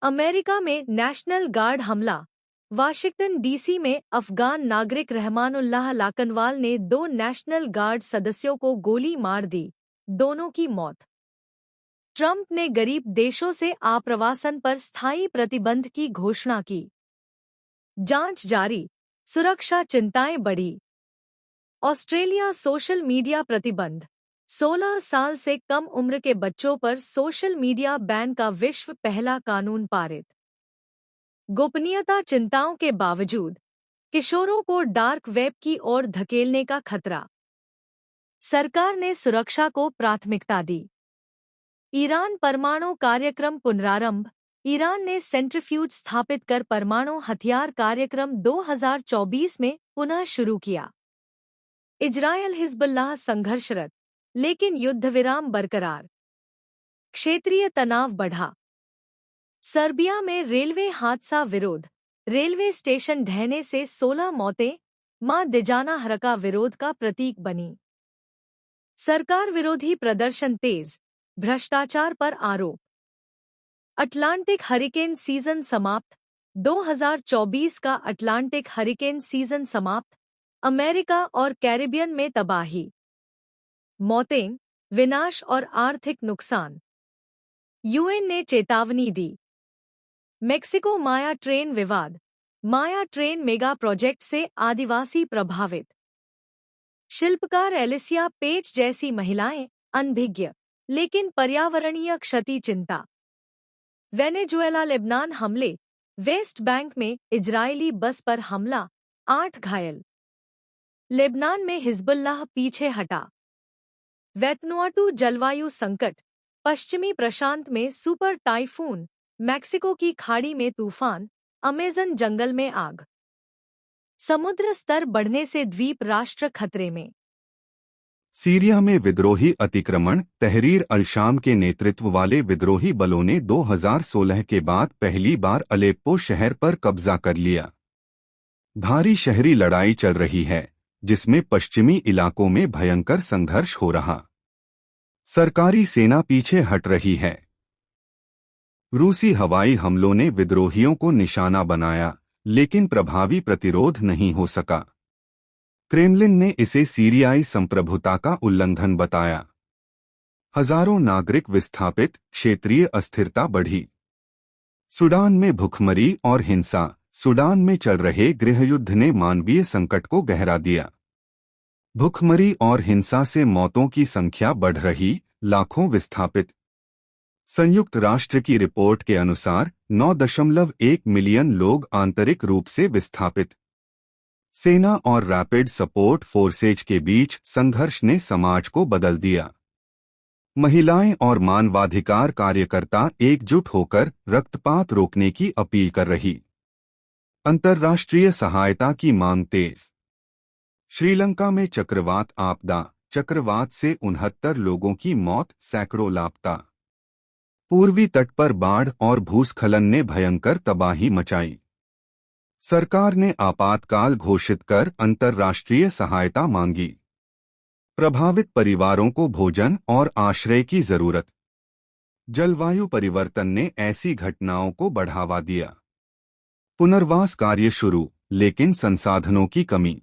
America में national guard हमला। Washington DC में अफगान नागरिक रहमानुल्लाह लाकनवाल ने 2 नेशनल गार्ड सदस्यों को गोली मार दी, दोनों की मौत। ट्रंप ने गरीब देशों से आप्रवासन पर स्थायी प्रतिबंध की घोषणा की। जांच जारी, सुरक्षा चिंताएं बढ़ी। ऑस्ट्रेलिया सोशल मीडिया प्रतिबंध। 16 साल से कम उम्र के बच्चों पर सोशल मीडिया बैन का विश्व पहला कानून पारित। गोपनीयता चिंताओं के बावजूद किशोरों को डार्क वेब की ओर धकेलने का खतरा। सरकार ने सुरक्षा को प्राथमिकता दी। ईरान परमाणु कार्यक्रम पुनरारंभ। ईरान ने सेंट्रीफ्यूज स्थापित कर परमाणु हथियार कार्यक्रम 2024 में पुनः शुरू किया। इजरायल हिजबुल्लाह संघर्षरत, लेकिन युद्धविराम बरकरार। क्षेत्रीय तनाव बढ़ा। सर्बिया में रेलवे हादसा विरोध। रेलवे स्टेशन ढहने से 16 मौतें, मां दिजाना हरका विरोध का प्रतीक बनी। सरकार विरोधी प्रदर्शन तेज, भ्रष्टाचार पर आरोप। अटलांटिक हरिकेन सीजन समाप्त। 2024 का अटलांटिक हरिकेन सीजन समाप्त। अमेरिका और कैरिबियन में तबाही, मौतें, विनाश और आर्थिक नुकसान। यूएन ने चेतावनी दी। मेक्सिको माया ट्रेन विवाद। माया ट्रेन मेगा प्रोजेक्ट से आदिवासी प्रभावित। शिल्पकार एलिसिया पेच जैसी महिलाएं अनभिज्ञ, लेकिन पर्यावरणीय क्षति चिंता। वेनेजुएला लेबनान हमले। वेस्ट बैंक में इजरायली बस पर हमला, 8 घायल। लेबनान में हिजबुल्लाह पीछे हटा। वैतनुआटू जलवायु संकट। पश्चिमी प्रशांत में सुपर टाइफून, मैक्सिको की खाड़ी में तूफान, अमेज़न जंगल में आग। समुद्र स्तर बढ़ने से द्वीप राष्ट्र खतरे में। सीरिया में विद्रोही अतिक्रमण। तहरीर अल-शाम के नेतृत्व वाले विद्रोही बलों ने 2016 के बाद पहली बार अलेप्पो शहर पर कब्जा कर लिया। भारी शहरी लड़ाई चल रही है, जिसमें पश्चिमी इलाकों में भयंकर संघर्ष हो रहा। सरकारी सेना पीछे हट रही है। रूसी हवाई हमलों ने विद्रोहियों को निशाना बनाया, लेकिन प्रभावी प्रतिरोध नहीं हो सका। क्रेमलिन ने इसे सीरियाई संप्रभुता का उल्लंघन बताया। हजारों नागरिक विस्थापित, क्षेत्रीय अस्थिरता बढ़ी। सूडान में भुखमरी और हिंसा। सूडान में चल रहे गृहयुद्ध ने मानवीय संकट को गहरा दिया। भुखमरी और हिंसा से मौतों की संख्या बढ़ रही, लाखों विस्थापित। संयुक्त राष्ट्र की रिपोर्ट के अनुसार 9.1 मिलियन लोग आंतरिक रूप से विस्थापित। सेना और रैपिड सपोर्ट फोर्सेज के बीच संघर्ष ने समाज को बदल दिया। महिलाएं और मानवाधिकार कार्यकर्ता एकजुट होकर रक्तपात रोकने की अपील कर रही। अंतर्राष्ट्रीय सहायता की मांग तेज। श्रीलंका में चक्रवात आपदा। चक्रवात से 69 लोगों की मौत, सैकड़ों लापता। पूर्वी तट पर बाढ़ और भूस्खलन ने भयंकर तबाही मचाई। सरकार ने आपातकाल घोषित कर अंतर्राष्ट्रीय सहायता मांगी। प्रभावित परिवारों को भोजन और आश्रय की जरूरत। जलवायु परिवर्तन ने ऐसी घटनाओं को बढ़ावा दिया। पुनर्वास कार्य शुरू, लेकिन संसाधनों की कमी।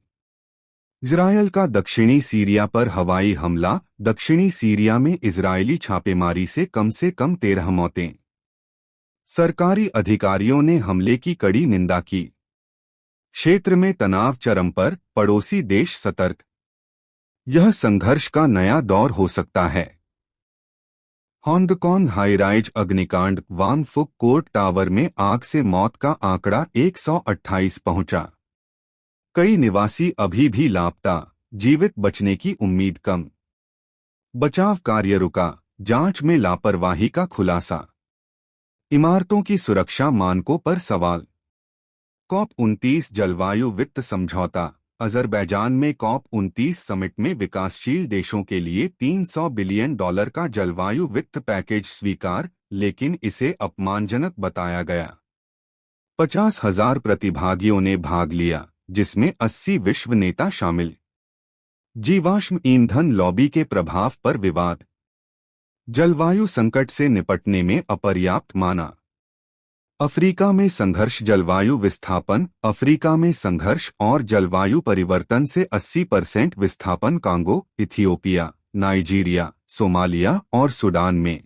इजरायल का दक्षिणी सीरिया पर हवाई हमला। दक्षिणी सीरिया में इजरायली छापेमारी से कम 13 मौतें। सरकारी अधिकारियों ने हमले की कड़ी निंदा की। क्षेत्र में तनाव चरम पर, पड़ोसी देश सतर्क। यह संघर्ष का नया दौर हो सकता है। हांगकांग हाईराइज अग्निकांड। वांग फुक कोर्ट टावर में आग से मौत का आंकड़ा 128 पहुंचा। कई निवासी अभी भी लापता, जीवित बचने की उम्मीद कम। बचाव कार्य रुका, जांच में लापरवाही का खुलासा। इमारतों की सुरक्षा मानकों पर सवाल। COP29 जलवायु वित्त समझौता। अजरबैजान में COP29 समिट में विकासशील देशों के लिए $300 बिलियन का जलवायु वित्त पैकेज स्वीकार, लेकिन इसे अपमानजनक बताया गया। 50,000 प्रतिभागियों ने भाग लिया, जिसमें 80 विश्व नेता शामिल। जीवाश्म ईंधन लॉबी के प्रभाव पर विवाद। जलवायु संकट से निपटने में अपर्याप्त माना। अफ्रीका में संघर्ष जलवायु विस्थापन। अफ्रीका में संघर्ष और जलवायु परिवर्तन से 80% विस्थापन कांगो, इथियोपिया, नाइजीरिया, सोमालिया और सूडान में